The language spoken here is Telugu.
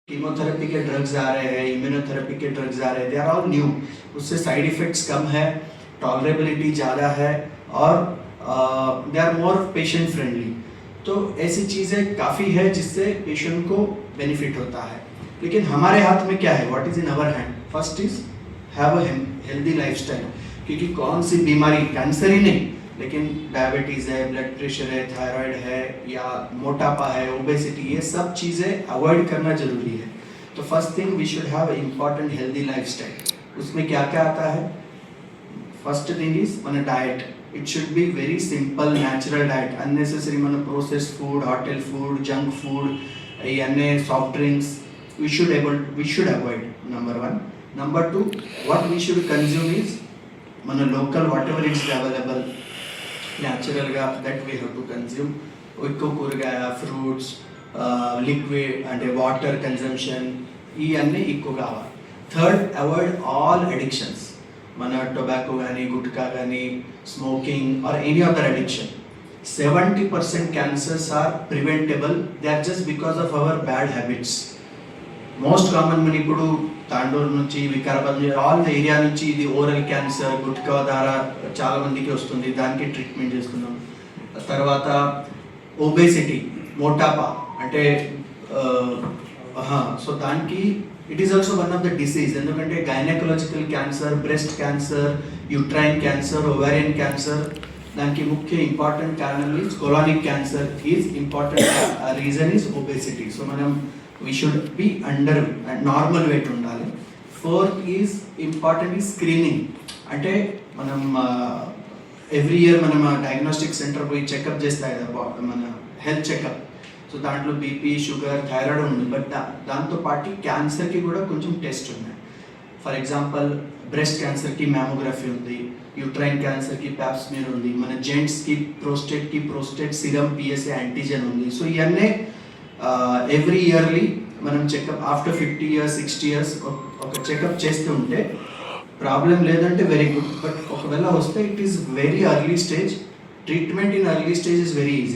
कीमोथेरेपी के ड्रग्स आ रहे हैं, इम्यूनोथेरेपी के ड्रग्स आ रहे हैं, दे आर ऑल न्यू। उससे साइड इफेक्ट्स कम है, टॉलरेबिलिटी ज़्यादा है और they are more patient friendly. तो ऐसी चीज़ें काफ़ी है जिससे पेशेंट को बेनिफिट होता है। लेकिन हमारे हाथ में क्या है, what is in our hand? First is have a healthy lifestyle. क्योंकि कौन सी बीमारी, कैंसर ही नहीं, लेकिन डायबिटीज़ है, ब्लड प्रेशर है, थायराइड है या मोटापा है, ओबेसिटी, ये सब चीज़ें अवॉइड करना जरूरी है। तो first thing we should have important healthy lifestyle. उसमें क्या क्या आता है? फर्स्ट थिंग इज मन diet. It should be very simple natural diet. Unnecessary मन processed food, hotel food, junk food, इवన్నీ soft drinks we should avoid, number 1. Number 2, what we should consume is మన local whatever it's available న్యాచురల్గా that we have to consume. ఎక్కువ కూరగాయ, ఫ్రూట్స్, లిక్విడ్ అంటే వాటర్ కన్జంప్షన్, ఇవన్నీ ఎక్కువ కావాలి. Third, avoid all addictions. మన టొబాకో కానీ, గుట్కా కానీ, smoking or any other addiction. 70% cancers are preventable. They are just because of our bad habits. Most common మన ఇప్పుడు తాండూరు నుంచి, వికారాబాద్, ఆల్ ద ఏరియా నుంచి ఇది ఓరల్ క్యాన్సర్ గుట్కా ద్వారా చాలా మందికి వస్తుంది. దానికి ట్రీట్మెంట్ చేస్తున్నాం. తర్వాత ఒబేసిటీ, మోటాపా అంటే సో దానికి it is also one of the disease. ఎందుకంటే gynaecological cancer, breast cancer, uterine cancer, ovarian cancer, దానికి ముఖ్య ఇంపార్టెంట్ కారణం is colonic cancer. Is important reason is obesity. So మనం we should be under normal weight ఉండాలి. Fourth is important is screening. అంటే మనం ఎవ్రీ ఇయర్ మనం డయాగ్నోస్టిక్ సెంటర్ పోయి చెకప్ చేస్తాయి కదా, మన హెల్త్ చెకప్. సో దాంట్లో బీపీ, షుగర్, థైరాయిడ్ ఉంది. బట్ దాంతోపాటు క్యాన్సర్కి కూడా కొంచెం టెస్ట్ ఉన్నాయి. ఫర్ ఎగ్జాంపుల్ బ్రెస్ట్ క్యాన్సర్కి మ్యామోగ్రఫీ ఉంది, యూట్రైన్ క్యాన్సర్కి ప్యాప్స్మియర్ ఉంది, మన జెంట్స్కి ప్రోస్టేట్ సిరమ్ పిఎస్ఏ యాంటీజెన్ ఉంది. సో ఇవన్నీ ఎవ్రీ ఇయర్లీ మనం చెకప్ ఆఫ్టర్ 50 years 60 years ఒక చెకప్ చేస్తూ ఉంటే ప్రాబ్లం లేదంటే వెరీ గుడ్. బట్ ఒకవేళ వస్తే it is very early stage. Treatment in early stage is very easy.